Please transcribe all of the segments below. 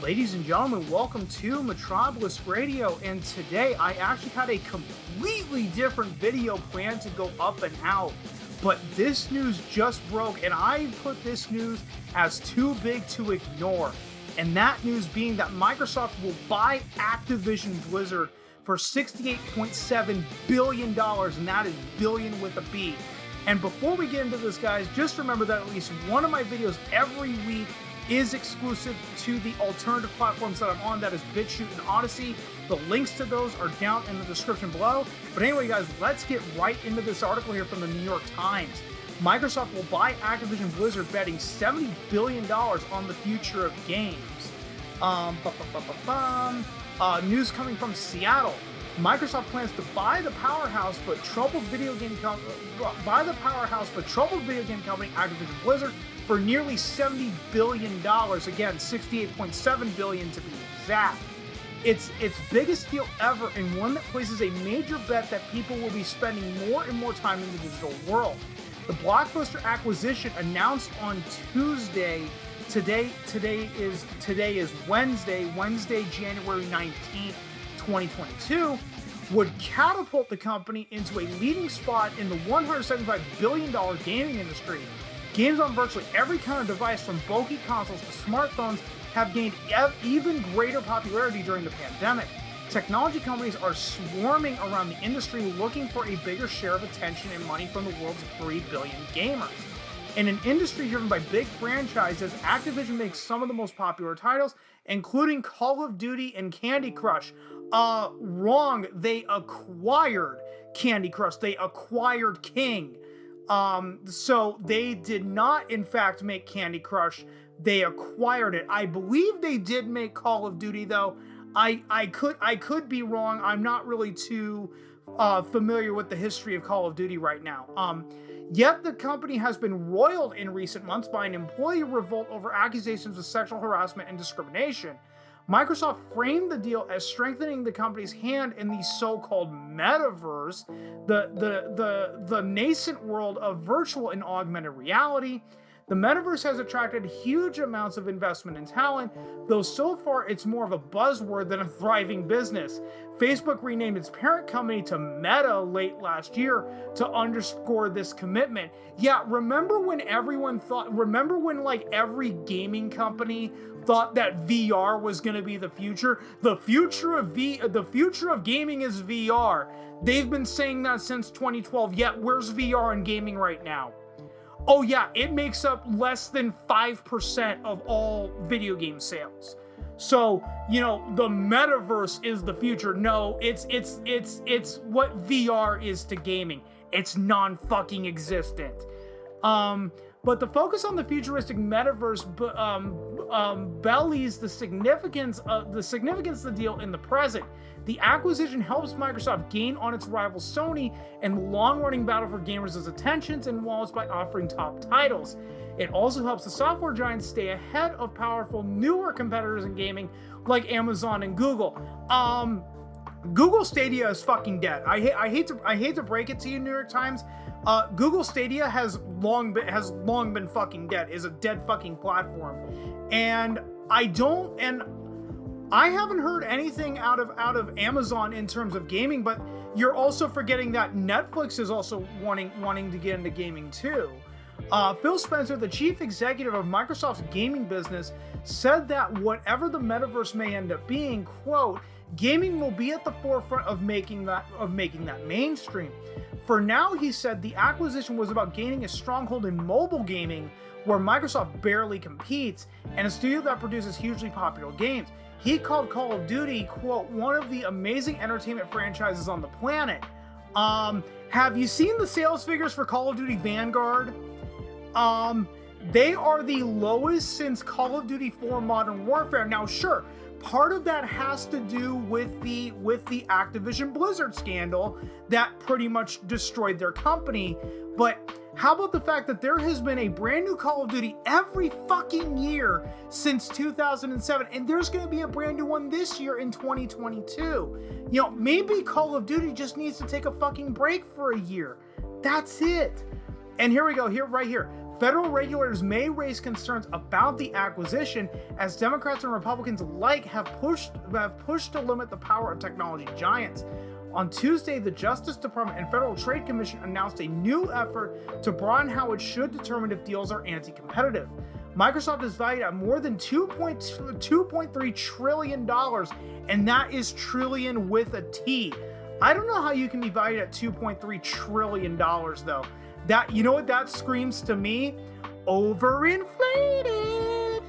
Ladies and gentlemen, welcome to Metropolis Radio, and today I actually had a completely different video planned to go up and out, but this news just broke, and I put this news as too big to ignore, and that news being that Microsoft will buy Activision-Blizzard for $68.7 billion, and that is billion with a B. And before we get into this, guys, just remember that at least one of my videos every week is exclusive to the alternative platforms that I'm on, that is BitChute and Odyssey. The links to those are down in the description below. But anyway, guys, let's get right into this article here from the New York Times. Microsoft will buy Activision-Blizzard, betting $70 billion on the future of games. News coming from Seattle. Microsoft plans to buy the powerhouse but troubled video game company Activision-Blizzard for nearly $70 billion. Again, $68.7 billion to be exact. It's its biggest deal ever, and one that places a major bet that people will be spending more and more time in the digital world. The blockbuster acquisition announced on Tuesday. Today is Wednesday, January 19th, 2022, would catapult the company into a leading spot in the $175 billion gaming industry. Games on virtually every kind of device, from bulky consoles to smartphones, have gained even greater popularity during the pandemic. Technology companies are swarming around the industry looking for a bigger share of attention and money from the world's 3 billion gamers. In an industry driven by big franchises, Activision makes some of the most popular titles, including Call of Duty and Candy Crush. Wrong. They acquired Candy Crush. They acquired King. So they did not, in fact, make Candy Crush. They acquired it. I believe they did make Call of Duty, though. I could be wrong. I'm not really too familiar with the history of Call of Duty right now. Yet the company has been roiled in recent months by an employee revolt over accusations of sexual harassment and discrimination. Microsoft framed the deal as strengthening the company's hand in the so-called metaverse, the nascent world of virtual and augmented reality. The metaverse has attracted huge amounts of investment and talent, though so far it's more of a buzzword than a thriving business. Facebook renamed its parent company to Meta late last year to underscore this commitment. Yeah, remember when like every gaming company thought that VR was going to be the future? The future of gaming is VR. They've been saying that since 2012. Yet where's VR in gaming right now? Oh yeah, it makes up less than 5% of all video game sales. So, the metaverse is the future. No, it's what VR is to gaming. It's non-fucking existent. But the focus on the futuristic metaverse belies the significance of the deal in the present. The acquisition helps Microsoft gain on its rival Sony in the long-running battle for gamers' attentions and wallets by offering top titles. It also helps the software giants stay ahead of powerful, newer competitors in gaming like Amazon and Google. Google Stadia is fucking dead. I hate to break it to you, New York Times. Google Stadia has long been fucking dead. Is a dead fucking platform, and I haven't heard anything out of Amazon in terms of gaming. But you're also forgetting that Netflix is also wanting to get into gaming too. Phil Spencer, the chief executive of Microsoft's gaming business, said that whatever the metaverse may end up being, quote, gaming will be at the forefront of making that mainstream. For now, he said, the acquisition was about gaining a stronghold in mobile gaming, where Microsoft barely competes, and a studio that produces hugely popular games. He called Call of Duty, quote, one of the amazing entertainment franchises on the planet. Have you seen the sales figures for Call of Duty Vanguard? They are the lowest since Call of Duty 4 Modern Warfare. Now, sure, part of that has to do with the Activision-Blizzard scandal that pretty much destroyed their company. But how about the fact that there has been a brand new Call of Duty every fucking year since 2007, and there's going to be a brand new one this year in 2022. Maybe Call of Duty just needs to take a fucking break for a year. That's it. And here we go, right here. federal regulators may raise concerns about the acquisition, as Democrats and Republicans alike have pushed to limit the power of technology giants. On Tuesday, the Justice Department and Federal Trade Commission announced a new effort to broaden how it should determine if deals are anti-competitive. Microsoft is valued at more than $2.3 trillion, and that is trillion with a T. I don't know how you can be valued at $2.3 trillion, though. That, you know what that screams to me? Overinflated.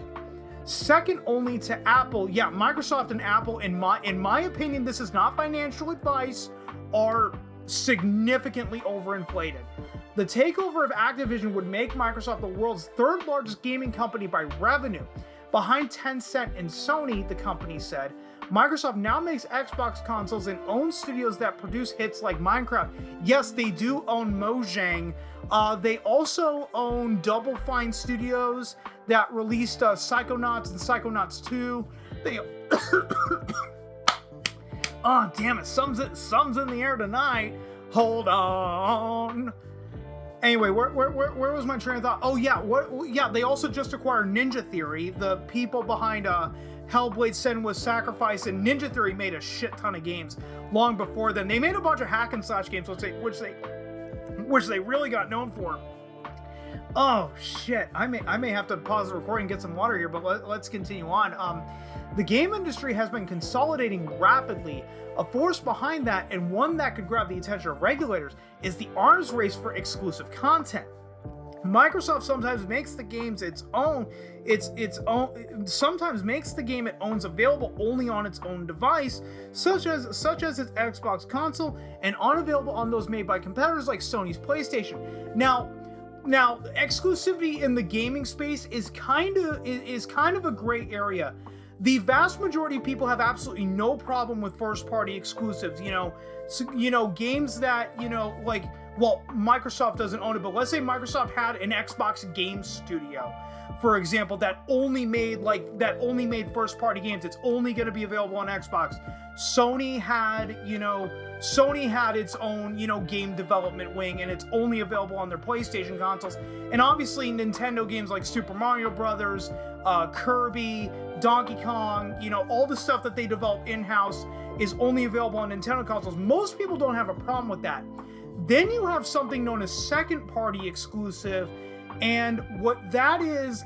Second only to Apple. Yeah, Microsoft and Apple, in my opinion, this is not financial advice, are significantly overinflated. The takeover of Activision would make Microsoft the world's third largest gaming company by revenue, behind Tencent and Sony, the company said. Microsoft now makes Xbox consoles and owns studios that produce hits like Minecraft. Yes, they do own Mojang. They also own Double Fine Studios that released Psychonauts and Psychonauts 2. They oh, damn it, some's in the air tonight. Hold on. Anyway, where was my train of thought? Oh yeah, they also just acquired Ninja Theory, the people behind Hellblade: Senua's Sacrifice, and Ninja Theory made a shit ton of games long before then. They made a bunch of hack and slash games, which they really got known for. Oh shit, I may have to pause the recording and get some water here, but let's continue on. The game industry has been consolidating rapidly. A force behind that, and one that could grab the attention of regulators, is the arms race for exclusive content. Microsoft sometimes makes the games its own. Sometimes makes the game it owns available only on its own device, such as its Xbox console, and unavailable on those made by competitors like Sony's PlayStation. Now, exclusivity in the gaming space is kind of a gray area. The vast majority of people have absolutely no problem with first-party exclusives. Games that, like, well, Microsoft doesn't own it, but let's say Microsoft had an Xbox game studio, for example, that only made first-party games. It's only going to be available on Xbox. Sony had its own, game development wing, and it's only available on their PlayStation consoles. And obviously, Nintendo games like Super Mario Brothers, Kirby, Donkey Kong, all the stuff that they develop in-house is only available on Nintendo consoles. Most people don't have a problem with that. Then you have something known as second-party exclusive, and what that is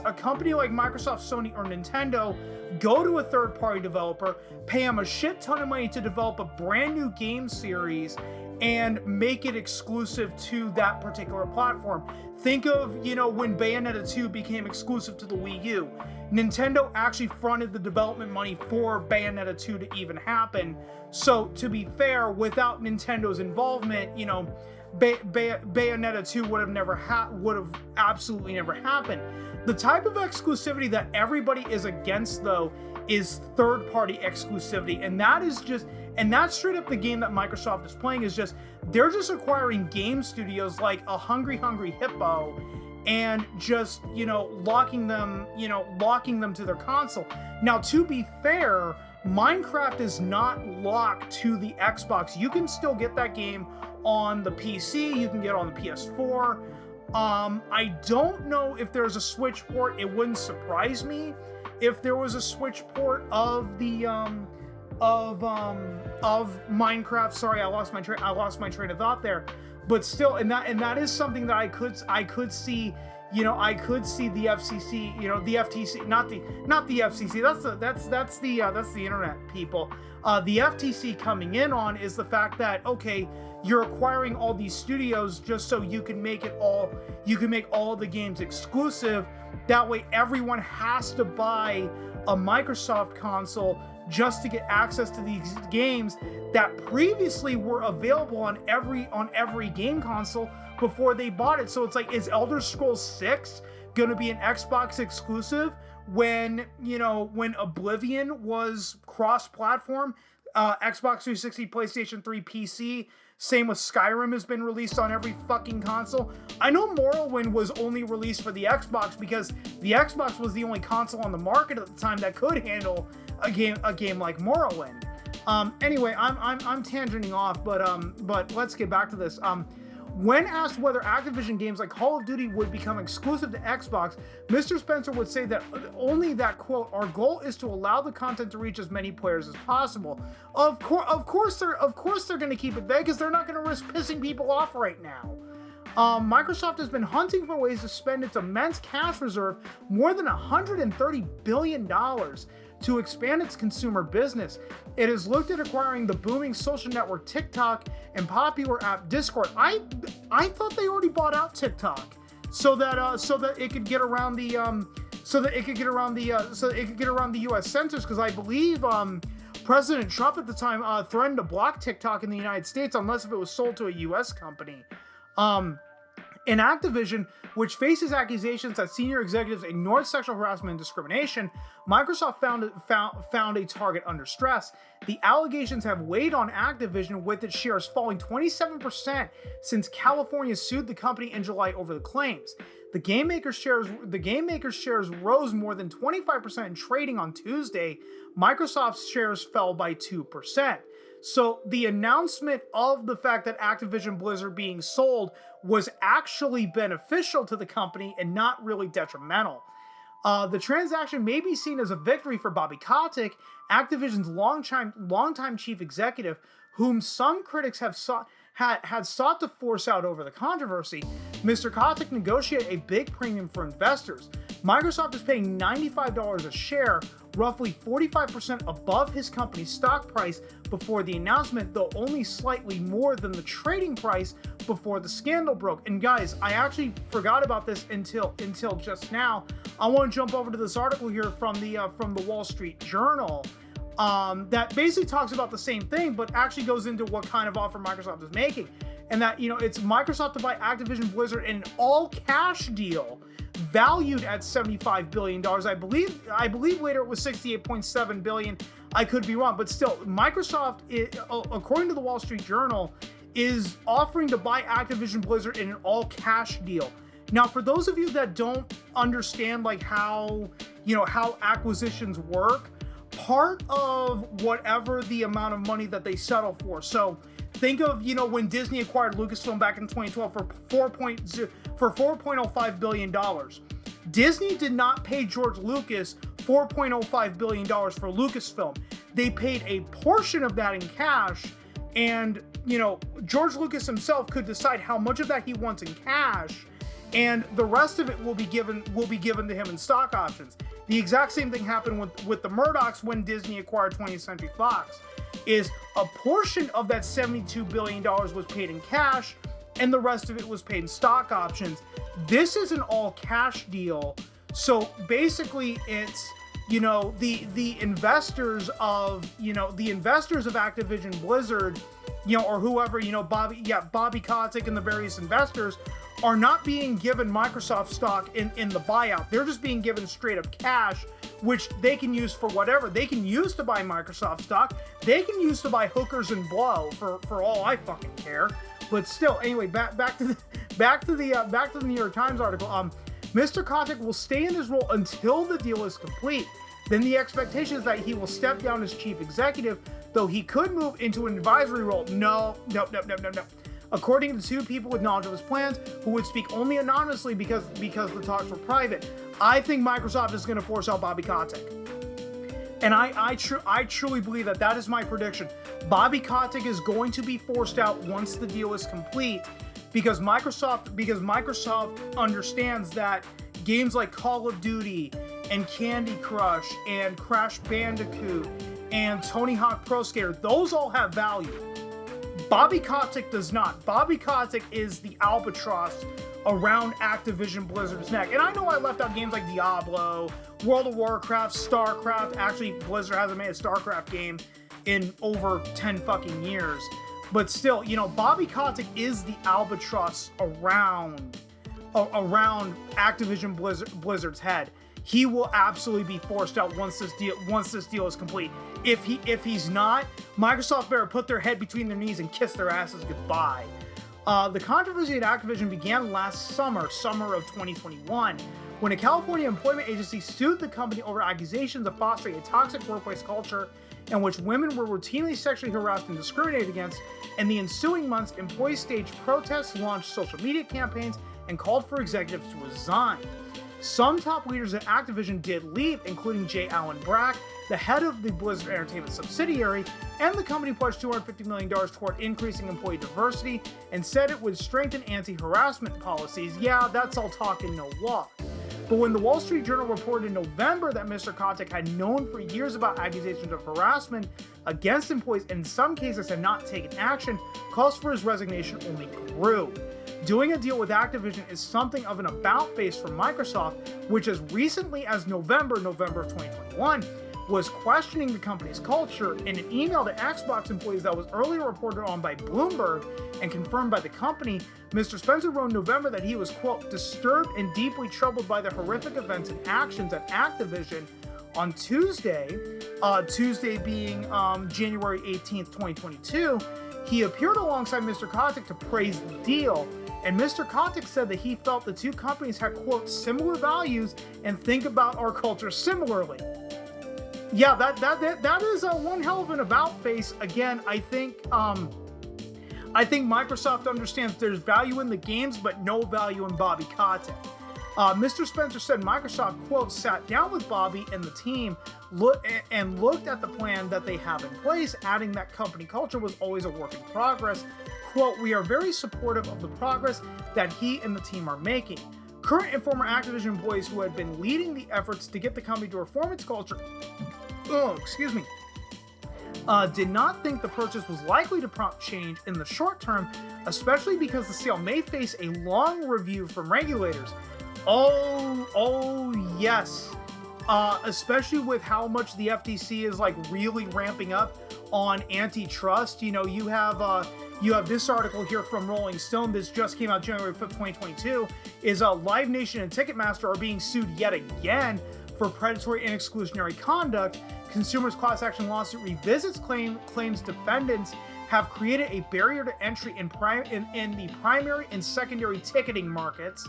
a company like Microsoft, Sony, or Nintendo go to a third-party developer, pay them a shit ton of money to develop a brand new game series, and make it exclusive to that particular platform. Think of, when Bayonetta 2 became exclusive to the Wii U. Nintendo actually fronted the development money for Bayonetta 2 to even happen. So, to be fair, without Nintendo's involvement, Bayonetta 2 would have absolutely never happened. The type of exclusivity that everybody is against, though, is third-party exclusivity, and that's straight up the game that Microsoft is playing. They're just acquiring game studios like a Hungry Hippo, and just locking them to their console. Now, to be fair, Minecraft is not locked to the Xbox. You can still get that game on the PC. You can get it on the PS4. I don't know if there's a Switch port. It wouldn't surprise me if there was a Switch port of the of Minecraft. Sorry, I lost my train of thought there. But still, and that is something that I could see. I could see the FCC, the FTC, not the FCC. That's the internet, people. The FTC coming in on is the fact that, okay, you're acquiring all these studios just so you can make all of the games exclusive. That way, everyone has to buy a Microsoft console just to get access to these games that previously were available on every game console before they bought it. So it's like, is Elder Scrolls 6 going to be an Xbox exclusive when Oblivion was cross-platform, Xbox 360, PlayStation 3, PC? Same with Skyrim has been released on every fucking console. I know Morrowind was only released for the Xbox because the Xbox was the only console on the market at the time that could handle a game like Morrowind. Anyway, I'm tangenting off, but let's get back to this. When asked whether Activision games like Call of Duty would become exclusive to Xbox, Mr. Spencer would say that only that, quote, our goal is to allow the content to reach as many players as possible. Of course they're going to keep it vague because they're not going to risk pissing people off right now. Microsoft has been hunting for ways to spend its immense cash reserve, more than $130 billion, to expand its consumer business. It has looked at acquiring the booming social network TikTok and popular app Discord. I thought they already bought out TikTok so that it could get around the U.S. censors, because I believe President Trump at the time threatened to block TikTok in the United States unless if it was sold to a U.S. company. In Activision, which faces accusations that senior executives ignored sexual harassment and discrimination, Microsoft found a target under stress. The allegations have weighed on Activision, with its shares falling 27% since California sued the company in July over the claims. The game maker's shares rose more than 25% in trading on Tuesday. Microsoft's shares fell by 2%. So the announcement of the fact that Activision-Blizzard being sold was actually beneficial to the company and not really detrimental. The transaction may be seen as a victory for Bobby Kotick, Activision's longtime chief executive, whom some critics have had sought to force out over the controversy. Mr. Kotick negotiated a big premium for investors. Microsoft is paying $95 a share, roughly 45% above his company's stock price before the announcement, though only slightly more than the trading price before the scandal broke. And guys, I actually forgot about this until just now. I want to jump over to this article here from the Wall Street Journal that basically talks about the same thing, but actually goes into what kind of offer Microsoft is making. And that, it's Microsoft to buy Activision-Blizzard in an all-cash deal valued at $75 billion. I believe later it was $68.7 billion. I could be wrong, but still, Microsoft, according to the Wall Street Journal, is offering to buy Activision-Blizzard in an all-cash deal. Now, for those of you that don't understand how acquisitions work, part of whatever the amount of money that they settle for. So think of, when Disney acquired Lucasfilm back in 2012 for $4.05 billion. Disney did not pay George Lucas $4.05 billion for Lucasfilm. They paid a portion of that in cash, and, George Lucas himself could decide how much of that he wants in cash, and the rest of it will be given to him in stock options. The exact same thing happened with the Murdochs when Disney acquired 20th Century Fox. Is a portion of that $72 billion was paid in cash, and the rest of it was paid in stock options. This is an all-cash deal, so basically it's the investors of Activision Blizzard, or whoever, Bobby Kotick and the various investors are not being given Microsoft stock in the buyout. They're just being given straight up cash, which they can use for whatever. They can use to buy Microsoft stock. They can use to buy hookers and blow for all I fucking care. But still, anyway, back to the New York Times article. Mr. Kotick will stay in his role until the deal is complete. Then the expectation is that he will step down as chief executive, though he could move into an advisory role. No. According to two people with knowledge of his plans, who would speak only anonymously because the talks were private, I think Microsoft is going to force out Bobby Kotick. And I truly believe that is my prediction. Bobby Kotick is going to be forced out once the deal is complete, because Microsoft understands that games like Call of Duty and Candy Crush and Crash Bandicoot and Tony Hawk Pro Skater, those all have value. Bobby Kotick does not. Bobby Kotick is the albatross around Activision Blizzard's neck. And I know I left out games like Diablo, World of Warcraft, StarCraft. Actually, Blizzard hasn't made a StarCraft game in over 10 fucking years. But still, Bobby Kotick is the albatross around Activision Blizzard's head. He will absolutely be forced out once this deal is complete. If he's not, Microsoft better put their head between their knees and kiss their asses goodbye. The controversy at Activision began last summer of 2021, when a California employment agency sued the company over accusations of fostering a toxic workplace culture in which women were routinely sexually harassed and discriminated against. In the ensuing months, employees staged protests, launched social media campaigns, and called for executives to resign. Some top leaders at Activision did leave, including J. Allen Brack, the head of the Blizzard Entertainment subsidiary, and the company pledged $250 million toward increasing employee diversity and said it would strengthen anti-harassment policies. Yeah, that's all talk and no walk. But when the Wall Street Journal reported in November that Mr. Kotick had known for years about accusations of harassment against employees and in some cases had not taken action, calls for his resignation only grew. Doing a deal with Activision is something of an about-face for Microsoft, which as recently as November of 2021, was questioning the company's culture. In an email to Xbox employees that was earlier reported on by Bloomberg and confirmed by the company, Mr. Spencer wrote in November that he was, quote, disturbed and deeply troubled by the horrific events and actions at Activision. On Tuesday being January 18th, 2022, he appeared alongside Mr. Kotick to praise the deal, and Mr. Kotick said that he felt the two companies had, quote, similar values and think about our culture similarly. Yeah, that is one hell of an about face. Again, I think Microsoft understands there's value in the games, but no value in Bobby Kotick. Mr. Spencer said Microsoft, quote, sat down with Bobby and the team looked at the plan that they have in place, adding that company culture was always a work in progress. Quote, we are very supportive of the progress that he and the team are making. Current and former Activision employees who had been leading the efforts to get the company to reform its culture, did not think the purchase was likely to prompt change in the short term, especially because the sale may face a long review from regulators. Oh yes. Especially with how much the FTC is like really ramping up on antitrust. You know, you have this article here from Rolling Stone. This just came out January 5th, 2022. Is Live Nation and Ticketmaster are being sued yet again for predatory and exclusionary conduct. Consumers class action lawsuit revisits claims defendants have created a barrier to entry in the primary and secondary ticketing markets.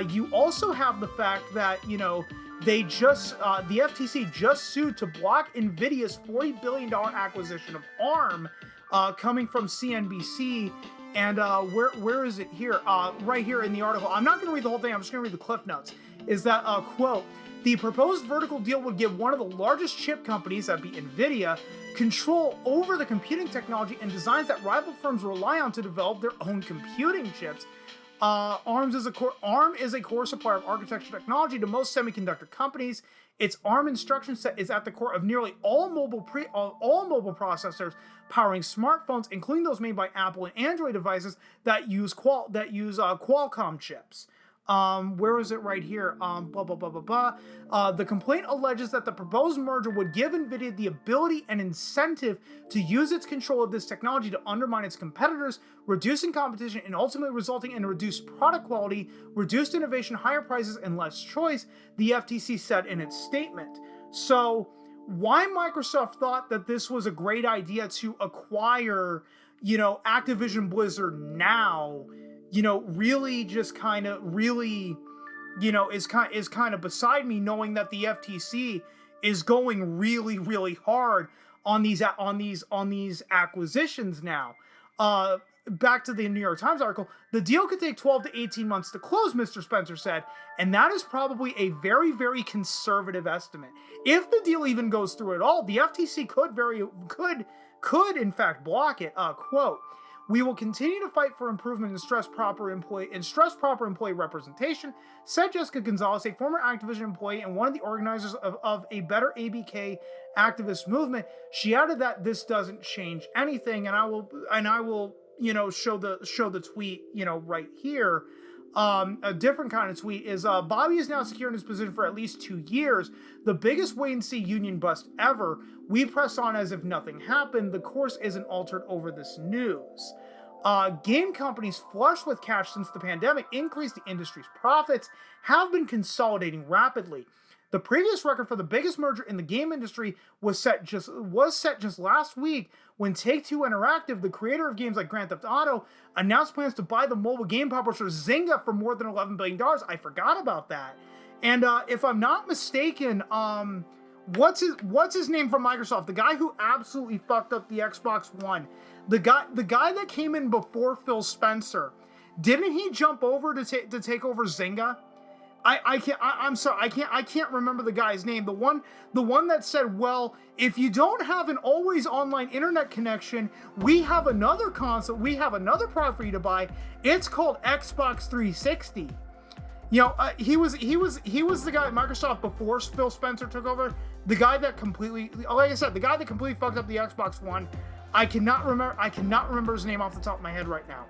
You also have the fact that, you know, they just the FTC just sued to block NVIDIA's $40 billion acquisition of ARM, coming from CNBC. And where is it here? Right here in the article. I'm not going to read the whole thing. I'm just going to read the cliff notes. Is that, quote, the proposed vertical deal would give one of the largest chip companies, that'd be NVIDIA, control over the computing technology and designs that rival firms rely on to develop their own computing chips. ARM is a core supplier of architecture technology to most semiconductor companies. Its ARM instruction set is at the core of nearly all mobile processors powering smartphones, including those made by Apple and Android devices that use Qualcomm chips. Where is it right here? The complaint alleges that the proposed merger would give NVIDIA the ability and incentive to use its control of this technology to undermine its competitors, reducing competition and ultimately resulting in reduced product quality, reduced innovation, higher prices, and less choice, the FTC said in its statement. So, why Microsoft thought that this was a great idea to acquire, you know, Activision-Blizzard now, you know, really just kind of is kind of beside me, knowing that the FTC is going really, really hard on these acquisitions now. Back to the New York Times article, the deal could take 12 to 18 months to close, Mr. Spencer said, and that is probably a very, very conservative estimate. If the deal even goes through at all, the FTC could in fact block it. Quote, we will continue to fight for improvement and stress proper employee representation, said Jessica Gonzalez, a former Activision employee and one of the organizers of a Better ABK activist movement. She added that this doesn't change anything, and I will you know, show the tweet, you know, right here. A different kind of tweet is Bobby is now secure in his position for at least 2 years. The biggest wait-and-see union bust ever. We press on as if nothing happened. The course isn't altered over this news. Game companies flush with cash since the pandemic increased the industry's profits have been consolidating rapidly. The previous record for the biggest merger in the game industry was set just last week when Take-Two Interactive, the creator of games like Grand Theft Auto, announced plans to buy the mobile game publisher Zynga for more than $11 billion. I forgot about that. And if I'm not mistaken, what's his name from Microsoft? The guy who absolutely fucked up the Xbox One. The guy that came in before Phil Spencer. Didn't he jump over to take over Zynga? I'm sorry, I can't remember the guy's name. The one that said, well, if you don't have an always online internet connection, we have another console, we have another product for you to buy. It's called Xbox 360. You know, he was the guy at Microsoft before Phil Spencer took over. The guy that completely, like I said, the guy that completely fucked up the Xbox One. I cannot remember his name off the top of my head right now.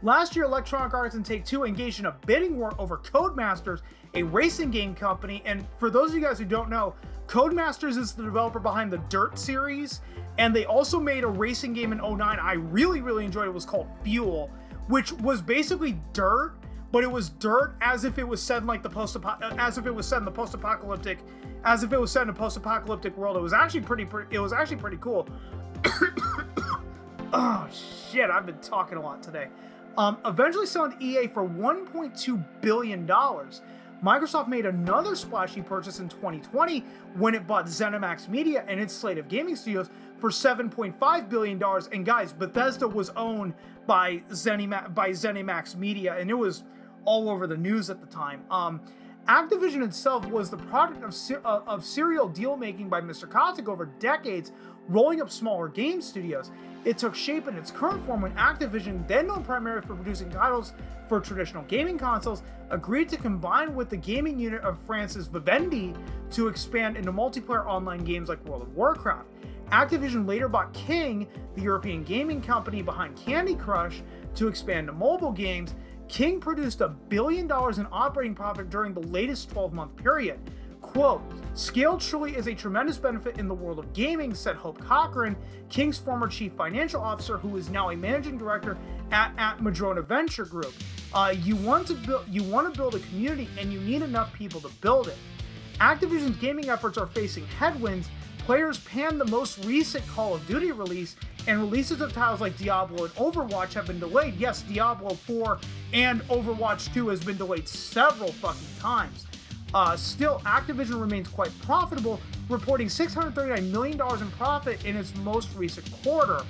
Last year, Electronic Arts and Take-Two engaged in a bidding war over Codemasters, a racing game company. And for those of you guys who don't know, Codemasters is the developer behind the Dirt series, and they also made a racing game in 2009 I really, really enjoyed. It was called Fuel, which was basically Dirt, but it was Dirt as if it was set in like the post-apocalyptic world. It was actually pretty cool. Oh shit, I've been talking a lot today. Eventually selling to EA for $1.2 billion. Microsoft made another splashy purchase in 2020 when it bought ZeniMax Media and its slate of gaming studios for $7.5 billion. And guys, Bethesda was owned by ZeniMax Media, and it was all over the news at the time. Activision itself was the product of serial deal making by Mr. Kotick over decades, rolling up smaller game studios. It took shape in its current form when Activision, then known primarily for producing titles for traditional gaming consoles, agreed to combine with the gaming unit of France's Vivendi to expand into multiplayer online games like World of Warcraft. Activision later bought King, the European gaming company behind Candy Crush, to expand to mobile games. King produced $1 billion in operating profit during the latest 12-month period. Quote, "Scale truly is a tremendous benefit in the world of gaming," said Hope Cochran, King's former chief financial officer, who is now a managing director at Madrona Venture Group. You want to build a community, and you need enough people to build it. Activision's gaming efforts are facing headwinds. Players panned the most recent Call of Duty release, and releases of titles like Diablo and Overwatch have been delayed. Yes, Diablo 4 and Overwatch 2 has been delayed several fucking times. Still, Activision remains quite profitable, reporting $639 million in profit in its most recent quarter.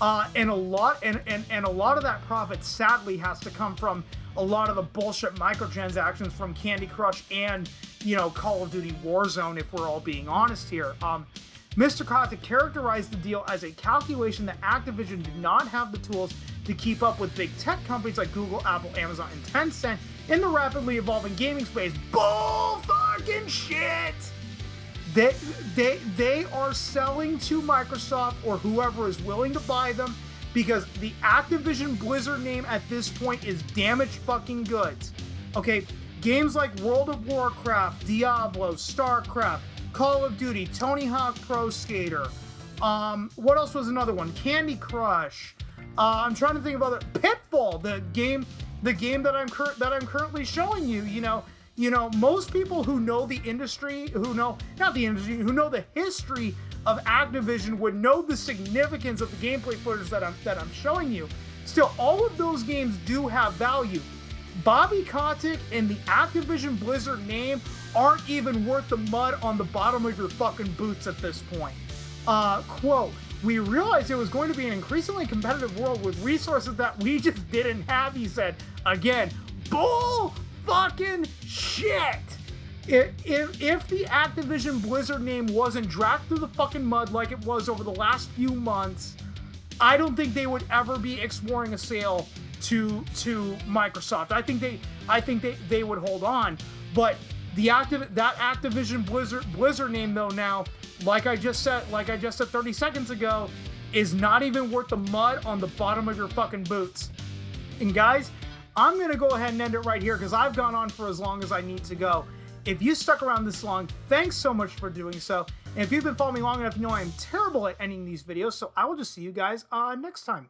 And a lot of that profit, sadly, has to come from a lot of the bullshit microtransactions from Candy Crush and, Call of Duty Warzone, if we're all being honest here. Mr. Kotick characterized the deal as a calculation that Activision did not have the tools to keep up with big tech companies like Google, Apple, Amazon, and Tencent in the rapidly evolving gaming space. Bull fucking shit! They are selling to Microsoft or whoever is willing to buy them because the Activision-Blizzard name at this point is damaged fucking goods. Okay, games like World of Warcraft, Diablo, StarCraft, Call of Duty, Tony Hawk Pro Skater. What else was another one? Candy Crush. I'm trying to think of other. Pitfall, the game that I'm currently showing you. Most people who know the industry, who know the history of Activision would know the significance of the gameplay footage that I'm showing you. Still, all of those games do have value. Bobby Kotick and the Activision-Blizzard name aren't even worth the mud on the bottom of your fucking boots at this point. Quote, "We realized it was going to be an increasingly competitive world with resources that we just didn't have," he said. Again, bull fucking shit! If the Activision-Blizzard name wasn't dragged through the fucking mud like it was over the last few months, I don't think they would ever be exploring a sale to Microsoft. I think they would hold on, but that Activision Blizzard name though now, like I just said 30 seconds ago, is not even worth the mud on the bottom of your fucking boots. And guys, I'm gonna go ahead and end it right here because I've gone on for as long as I need to go. If you stuck around this long, thanks so much for doing so. And if you've been following me long enough, you know I am terrible at ending these videos, so I will just see you guys next time.